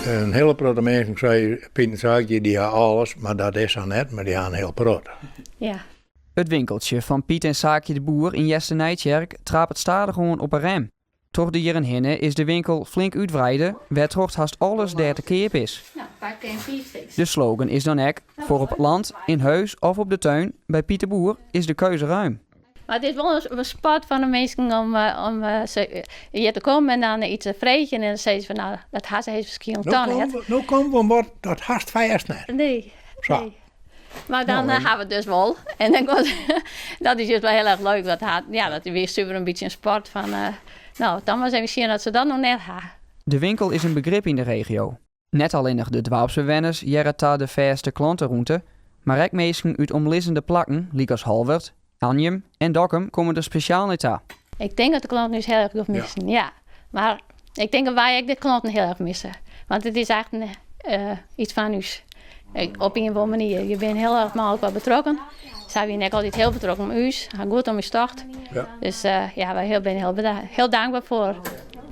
Een hele grote mensen zei, Piet Zaakje, die had alles, maar dat is dan net, maar die gaan heel groot. Ja. Het winkeltje van Piet en Saakje de Boer in Jesse-Nijkerk traapt het stadig gewoon op een rem. Toch de jaren hinnen is de winkel flink uitbreiden, waar toch haast alles daar te keep is. Nou, pak een vierstiks. De slogan is dan ook, voor op het land, in huis of op de tuin, bij Piet de Boer is de keuze ruim. Maar het is wel een sport van de mensen om hier te komen en dan iets te vreten. En dan zeggen ze van, nou, dat had ze misschien dan net. Nu komen we dat haast vijf net. Nee, Zo. nee. Maar dan Nou, gaan we het dus wel. En dan dat is dus wel heel erg leuk. Dat is weer super een beetje een sport van... nou, dan was even zien dat ze dat nog net gaan. De winkel is een begrip in de regio. Net alleen nog de dwaalpsbewenners jaren de verste klantenroute, maar ook mensen uit omliggende plakken, als Halvert, Anjem en Dokkum komen er speciaal naar toe. Ik denk dat de klanten nu heel erg goed missen, ja. Maar ik denk dat wij ook de klanten heel erg missen. Want het is eigenlijk iets van ons. Op een of andere manier. Je bent heel erg makkelijk wat betrokken. Zij zijn net altijd heel betrokken om ons. Goed om je start. Ja. Dus wij zijn heel dankbaar voor.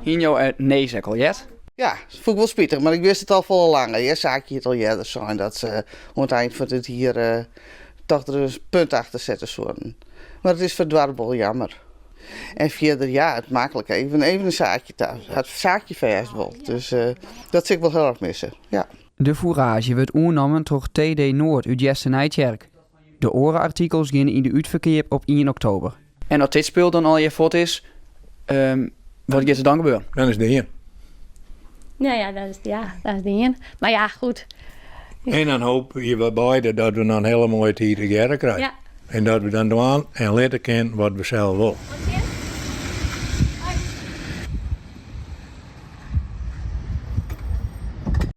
Hier nee zeg al jet. Ja, dat vond ik wel spietig, maar ik wist het al veel langer. Ja, zaakje het al eerder zijn dat ze aan het eind van het hier toch er een punt achter zetten zouden. Maar het is verdwarbel jammer. En verder, ja, het makkelijk even een zaakje thuis. Het zaakje verst wel. Dus dat zie ik wel heel erg missen. Ja. De fourage wordt oernomen door TD Noord uit Jesse-Nijkerk. De orenartikels gaan in de uitverkeer op 1 oktober. En als dit speelt dan al je fot is, wat gaat er dan gebeuren? Dan is de hier. Ja, dat is de een. Maar ja, goed. En dan hopen we beide dat we dan een hele mooie tijd together krijgen. Ja. En dat we dan doen en later kennen wat we zelf willen.